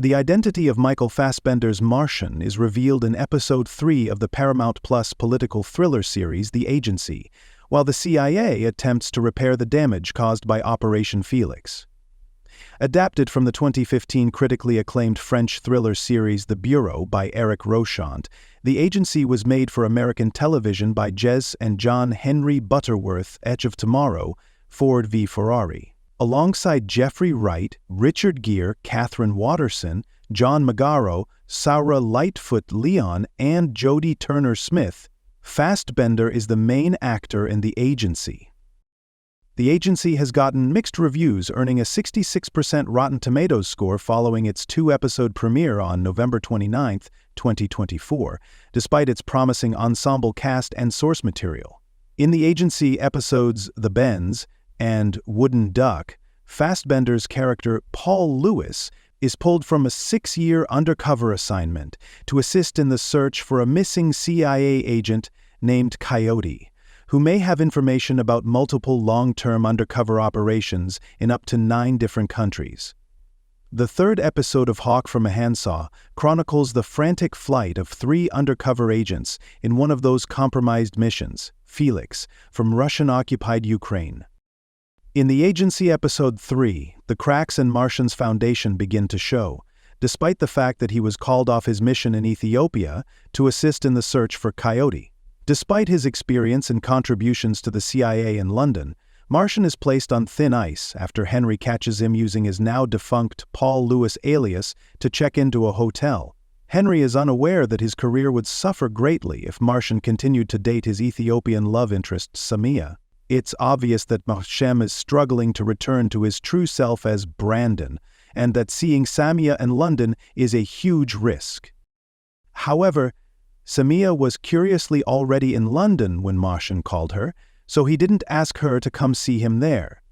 The identity of Michael Fassbender's Martian is revealed in Episode 3 of the Paramount Plus political thriller series The Agency, while the CIA attempts to repair the damage caused by Operation Felix. Adapted from the 2015 critically acclaimed French thriller series The Bureau by Eric Rochant, The Agency was made for American television by Jez and John-Henry Butterworth, Edge of Tomorrow, Ford v. Ferrari. Alongside Jeffrey Wright, Richard Gere, Katherine Waterson, John Magaro, Saura Lightfoot-Leon, and Jodie Turner-Smith, Fassbender is the main actor in The Agency. The Agency has gotten mixed reviews, earning a 66% Rotten Tomatoes score following its two-episode premiere on November 29, 2024, despite its promising ensemble cast and source material. In The Agency episodes The Bends and Wooden Duck, Fassbender's character Paul Lewis is pulled from a 6-year undercover assignment to assist in the search for a missing CIA agent named Coyote, who may have information about multiple long-term undercover operations in up to 9 different countries. The third episode of Hawk from a Handsaw chronicles the frantic flight of 3 undercover agents in one of those compromised missions, Felix, from Russian-occupied Ukraine. In The Agency Episode 3, the cracks in Martian's foundation begin to show, despite the fact that he was called off his mission in Ethiopia to assist in the search for Coyote. Despite his experience and contributions to the CIA in London, Martian is placed on thin ice after Henry catches him using his now-defunct Paul Lewis alias to check into a hotel. Henry is unaware that his career would suffer greatly if Martian continued to date his Ethiopian love interest, Samia. It's obvious that Martian is struggling to return to his true self as Brandon, and that seeing Samia in London is a huge risk. However, Samia was curiously already in London when Martian called her, so he didn't ask her to come see him there.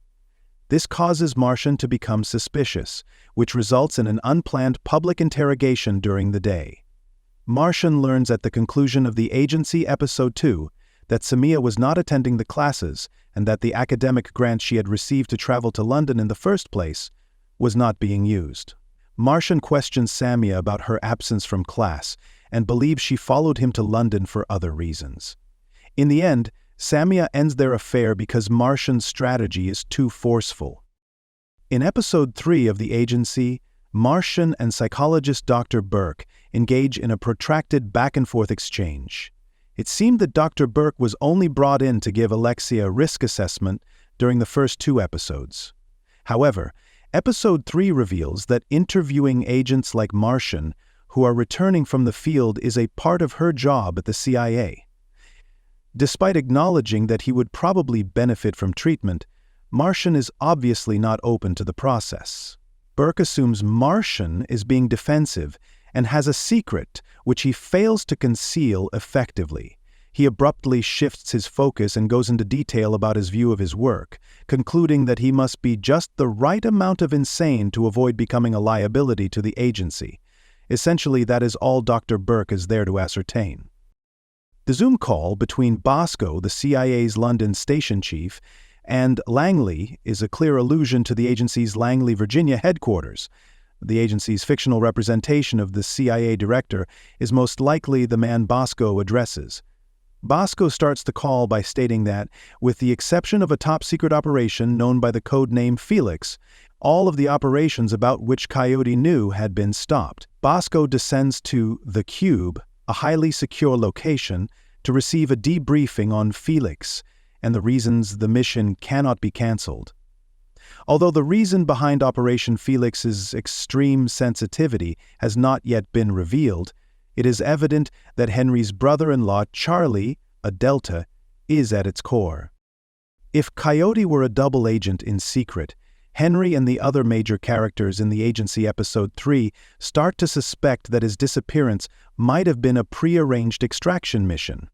This causes Martian to become suspicious, which results in an unplanned public interrogation during the day. Martian learns at the conclusion of The Agency Episode 2 that Samia was not attending the classes and that the academic grant she had received to travel to London in the first place was not being used. Martian questions Samia about her absence from class and believes she followed him to London for other reasons. In the end, Samia ends their affair because Martian's strategy is too forceful. In Episode 3 of The Agency, Martian and psychologist Dr. Burke engage in a protracted back-and-forth exchange. It seemed that Dr. Burke was only brought in to give Alexia a risk assessment during the first 2 episodes. However, Episode 3 reveals that interviewing agents like Martian who are returning from the field is a part of her job at the CIA. Despite acknowledging that he would probably benefit from treatment, Martian is obviously not open to the process. Burke assumes Martian is being defensive and has a secret which he fails to conceal effectively. He abruptly shifts his focus and goes into detail about his view of his work, concluding that he must be just the right amount of insane to avoid becoming a liability to the agency. Essentially, that is all Dr. Burke is there to ascertain. The Zoom call between Bosco, the CIA's London station chief, and Langley is a clear allusion to the agency's Langley, Virginia headquarters. The agency's fictional representation of the CIA director is most likely the man Bosco addresses. Bosco starts the call by stating that, with the exception of a top-secret operation known by the code name Felix, all of the operations about which Coyote knew had been stopped. Bosco descends to The Cube, a highly secure location, to receive a debriefing on Felix and the reasons the mission cannot be cancelled. Although the reason behind Operation Felix's extreme sensitivity has not yet been revealed, it is evident that Henry's brother-in-law Charlie, a Delta, is at its core. If Coyote were a double agent in secret, Henry and the other major characters in The Agency Episode 3 start to suspect that his disappearance might have been a prearranged extraction mission.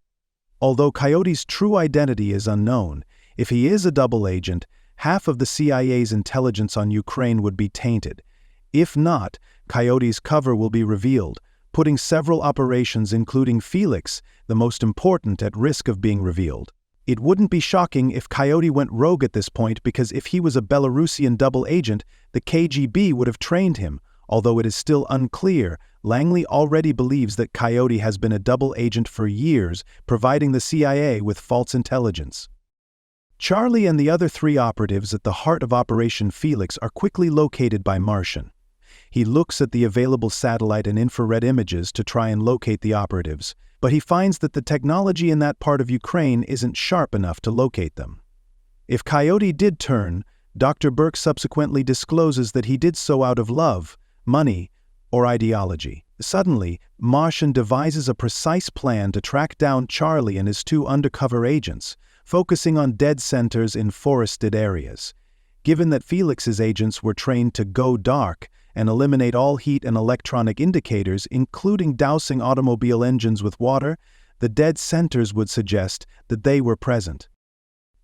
Although Coyote's true identity is unknown, if he is a double agent, half of the CIA's intelligence on Ukraine would be tainted. If not, Coyote's cover will be revealed, putting several operations including Felix, the most important, at risk of being revealed. It wouldn't be shocking if Coyote went rogue at this point, because if he was a Belarusian double agent, the KGB would have trained him, Although it is still unclear, Langley already believes that Coyote has been a double agent for years, providing the CIA with false intelligence. Charlie and the other 3 operatives at the heart of Operation Felix are quickly located by Martian. He looks at the available satellite and infrared images to try and locate the operatives, but he finds that the technology in that part of Ukraine isn't sharp enough to locate them. If Coyote did turn, Dr. Burke subsequently discloses that he did so out of love, money, or ideology. Suddenly, Martian devises a precise plan to track down Charlie and his 2 undercover agents, focusing on dead centers in forested areas. Given that Felix's agents were trained to go dark and eliminate all heat and electronic indicators, including dousing automobile engines with water, the dead centers would suggest that they were present.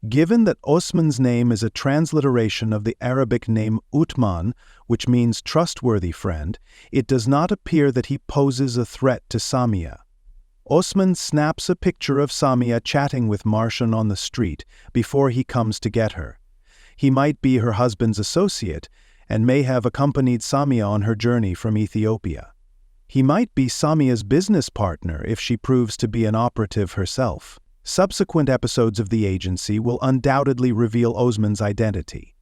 Given that Osman's name is a transliteration of the Arabic name Utman, which means trustworthy friend, it does not appear that he poses a threat to Samia. Osman snaps a picture of Samia chatting with Martian on the street before he comes to get her. He might be her husband's associate and may have accompanied Samia on her journey from Ethiopia. He might be Samia's business partner if she proves to be an operative herself. Subsequent episodes of the agency will undoubtedly reveal Osman's identity.